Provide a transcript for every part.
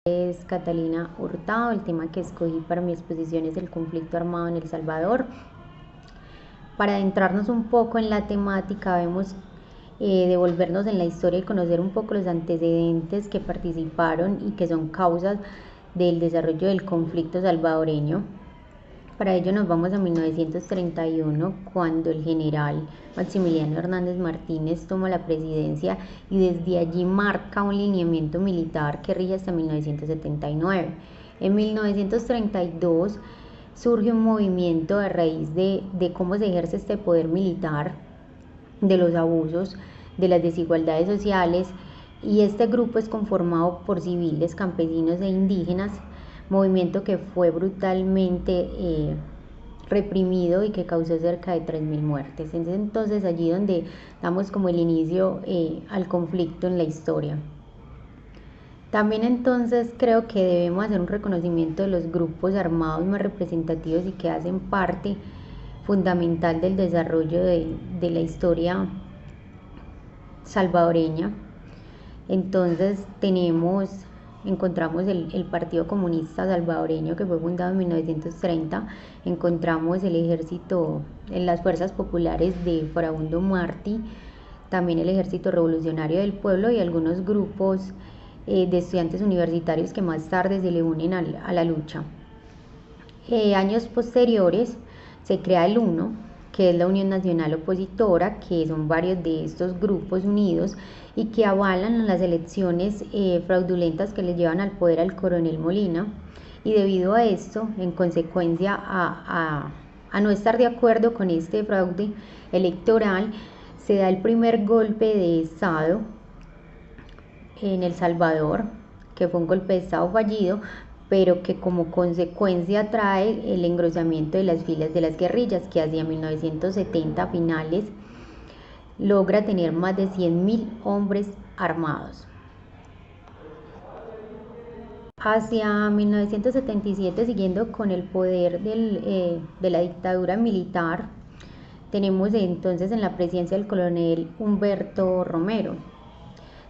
Es Catalina Hurtado. El tema que escogí para mi exposición es el conflicto armado en El Salvador. Para adentrarnos un poco en la temática, debemos devolvernos en la historia y conocer un poco los antecedentes que participaron y que son causas del desarrollo del conflicto salvadoreño. Para ello nos vamos a 1931, cuando el general Maximiliano Hernández Martínez toma la presidencia y desde allí marca un lineamiento militar que rige hasta 1979. En 1932 surge un movimiento a raíz de cómo se ejerce este poder militar, de los abusos, de las desigualdades sociales, y este grupo es conformado por civiles, campesinos e indígenas, movimiento que fue brutalmente reprimido y que causó cerca de 3.000 muertes. Entonces allí donde damos como el inicio al conflicto en la historia. También entonces creo que debemos hacer un reconocimiento de los grupos armados más representativos y que hacen parte fundamental del desarrollo de la historia salvadoreña. Entonces encontramos el Partido Comunista Salvadoreño, que fue fundado en 1930, encontramos el ejército, las fuerzas populares de Farabundo Martí, también el Ejército Revolucionario del Pueblo y algunos grupos de estudiantes universitarios que más tarde se le unen a la lucha. Años posteriores se crea el UNO, que es la Unión Nacional Opositora, que son varios de estos grupos unidos y que avalan las elecciones fraudulentas que le llevan al poder al coronel Molina, y debido a esto, en consecuencia a no estar de acuerdo con este fraude electoral, se da el primer golpe de Estado en El Salvador, que fue un golpe de Estado fallido, pero que como consecuencia trae el engrosamiento de las filas de las guerrillas, que hacia 1970 finales logra tener más de 100.000 hombres armados. Hacia 1977, siguiendo con el poder de la dictadura militar, tenemos entonces en la presidencia del coronel Humberto Romero.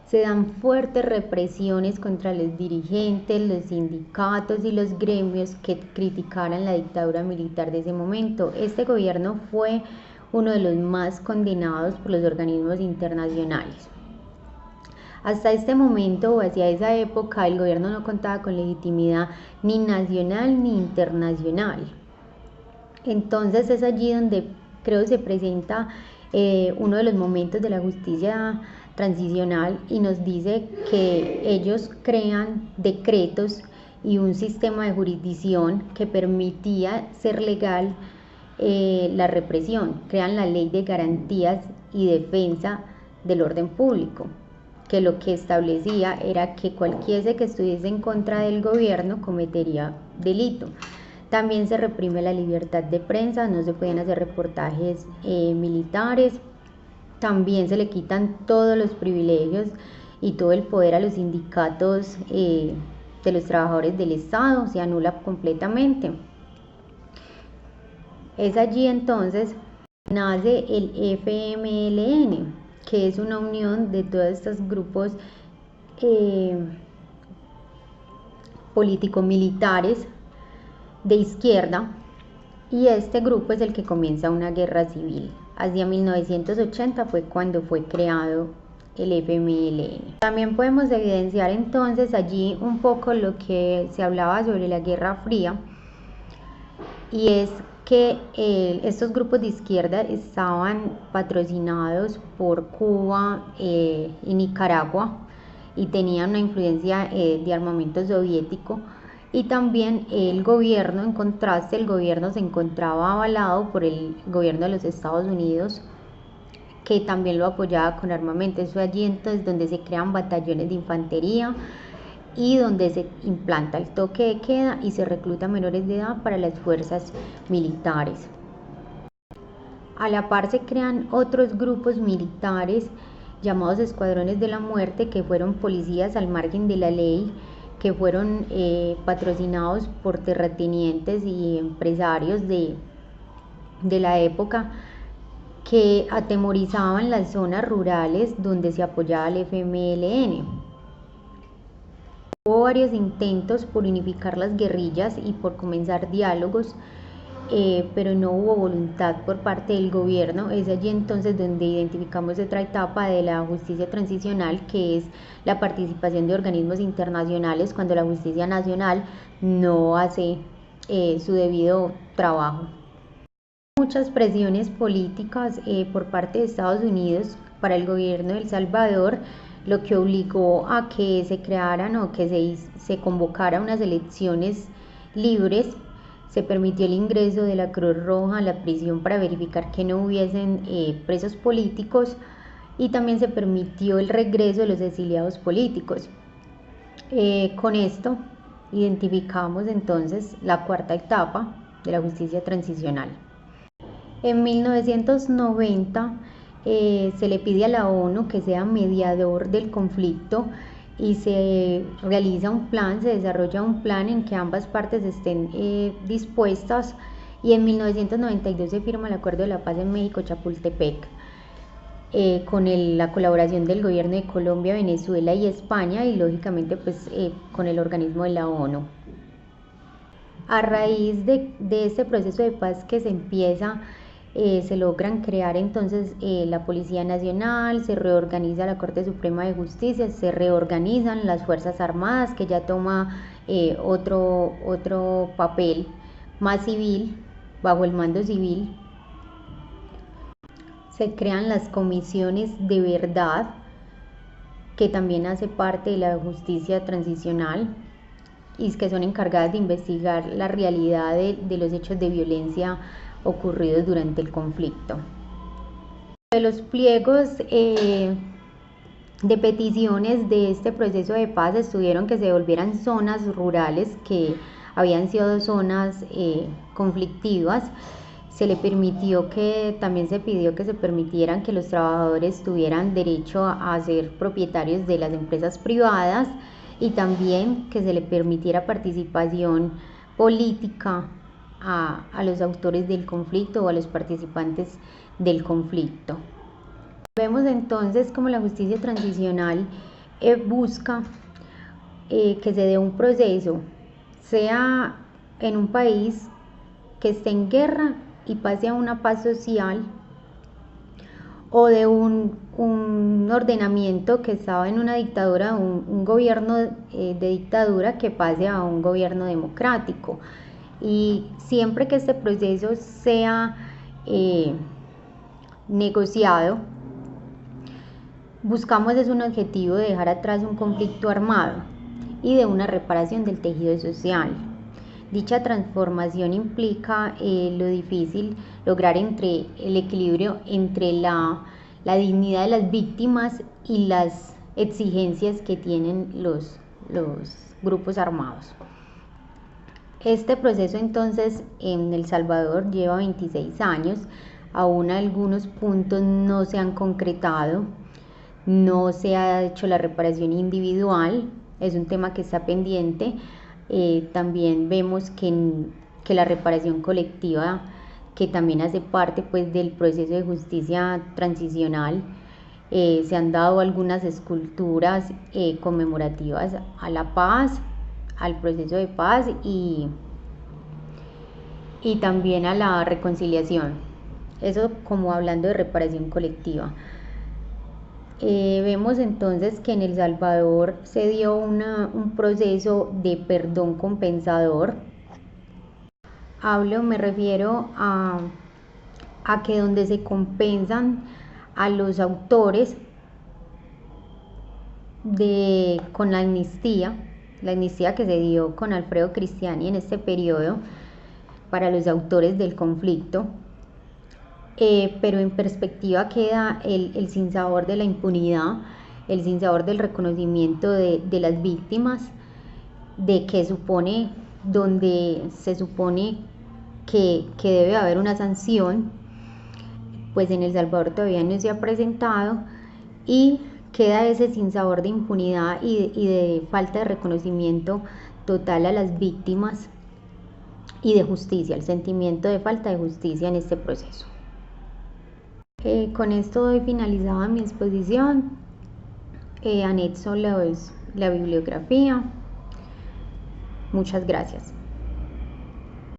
Se dan fuertes represiones contra los dirigentes, los sindicatos y los gremios que criticaran la dictadura militar de ese momento. Este gobierno fue uno de los más condenados por los organismos internacionales. Hasta este momento o hacia esa época el gobierno no contaba con legitimidad ni nacional ni internacional. Entonces es allí donde creo se presenta uno de los momentos de la justicia transicional y nos dice que ellos crean decretos y un sistema de jurisdicción que permitía ser legal la represión. Crean la Ley de Garantías y Defensa del Orden Público, que lo que establecía era que cualquiera que estuviese en contra del gobierno cometería delito. También se reprime la libertad de prensa, no se pueden hacer reportajes militares. También se le quitan todos los privilegios y todo el poder a los sindicatos de los trabajadores del Estado, se anula completamente. Es allí entonces nace el FMLN, que es una unión de todos estos grupos político-militares de izquierda, y este grupo es el que comienza una guerra civil. Hacia 1980 fue cuando fue creado el FMLN. También podemos evidenciar entonces allí un poco lo que se hablaba sobre la Guerra Fría, y es que estos grupos de izquierda estaban patrocinados por Cuba y Nicaragua y tenían una influencia de armamento soviético, y también el gobierno, en contraste, el gobierno se encontraba avalado por el gobierno de los Estados Unidos, que también lo apoyaba con armamento. Eso allí entonces donde se crean batallones de infantería y donde se implanta el toque de queda y se recluta menores de edad para las fuerzas militares. A la par se crean otros grupos militares llamados escuadrones de la muerte, que fueron policías al margen de la ley, que fueron patrocinados por terratenientes y empresarios de la época, que atemorizaban las zonas rurales donde se apoyaba el FMLN. Hubo varios intentos por unificar las guerrillas y por comenzar diálogos, pero no hubo voluntad por parte del gobierno. Es allí entonces donde identificamos otra etapa de la justicia transicional, que es la participación de organismos internacionales cuando la justicia nacional no hace su debido trabajo. Muchas presiones políticas por parte de Estados Unidos para el gobierno de El Salvador, lo que obligó a que se crearan o que se convocaran unas elecciones libres. Se permitió el ingreso de la Cruz Roja a la prisión para verificar que no hubiesen presos políticos, y también se permitió el regreso de los exiliados políticos. Con esto identificamos entonces la cuarta etapa de la justicia transicional. En 1990 se le pide a la ONU que sea mediador del conflicto y se realiza un plan, se desarrolla un plan en que ambas partes estén dispuestas, y en 1992 se firma el Acuerdo de la Paz en México, Chapultepec, con la colaboración del gobierno de Colombia, Venezuela y España, y lógicamente pues con el organismo de la ONU. A raíz de este proceso de paz que se empieza, se logran crear entonces la Policía Nacional, se reorganiza la Corte Suprema de Justicia, se reorganizan las Fuerzas Armadas, que ya toma otro papel más civil, bajo el mando civil. Se crean las comisiones de verdad, que también hace parte de la justicia transicional y que son encargadas de investigar la realidad de los hechos de violencia ocurridos durante el conflicto. De los pliegos de peticiones de este proceso de paz estuvieron que se volvieran zonas rurales que habían sido zonas conflictivas. Se le permitió también se pidió que se permitieran que los trabajadores tuvieran derecho a ser propietarios de las empresas privadas, y también que se le permitiera participación política a los autores del conflicto o a los participantes del conflicto. Vemos entonces como la justicia transicional busca que se dé un proceso, sea en un país que esté en guerra y pase a una paz social, o de un ordenamiento que estaba en una dictadura, un gobierno de dictadura, que pase a un gobierno democrático. Y siempre que este proceso sea negociado, buscamos es un objetivo de dejar atrás un conflicto armado y de una reparación del tejido social. Dicha transformación implica lo difícil lograr el equilibrio entre la dignidad de las víctimas y las exigencias que tienen los grupos armados. Este proceso entonces en El Salvador lleva 26 años, aún algunos puntos no se han concretado, no se ha hecho la reparación individual, es un tema que está pendiente. También vemos que la reparación colectiva, que también hace parte pues del proceso de justicia transicional, se han dado algunas esculturas conmemorativas a la paz, al proceso de paz y también a la reconciliación. Eso como hablando de reparación colectiva. Vemos entonces que en El Salvador se dio un proceso de perdón compensador. Me refiero a que donde se compensan a los autores con la amnistía que se dio con Alfredo Cristiani en este periodo para los autores del conflicto. Pero en perspectiva queda el sinsabor de la impunidad, el sinsabor del reconocimiento de las víctimas, donde se supone que debe haber una sanción, pues en El Salvador todavía no se ha presentado, y queda ese sinsabor de impunidad y de falta de reconocimiento total a las víctimas y de justicia, el sentimiento de falta de justicia en este proceso. Con esto doy finalizada mi exposición. Anexo la bibliografía. Muchas gracias.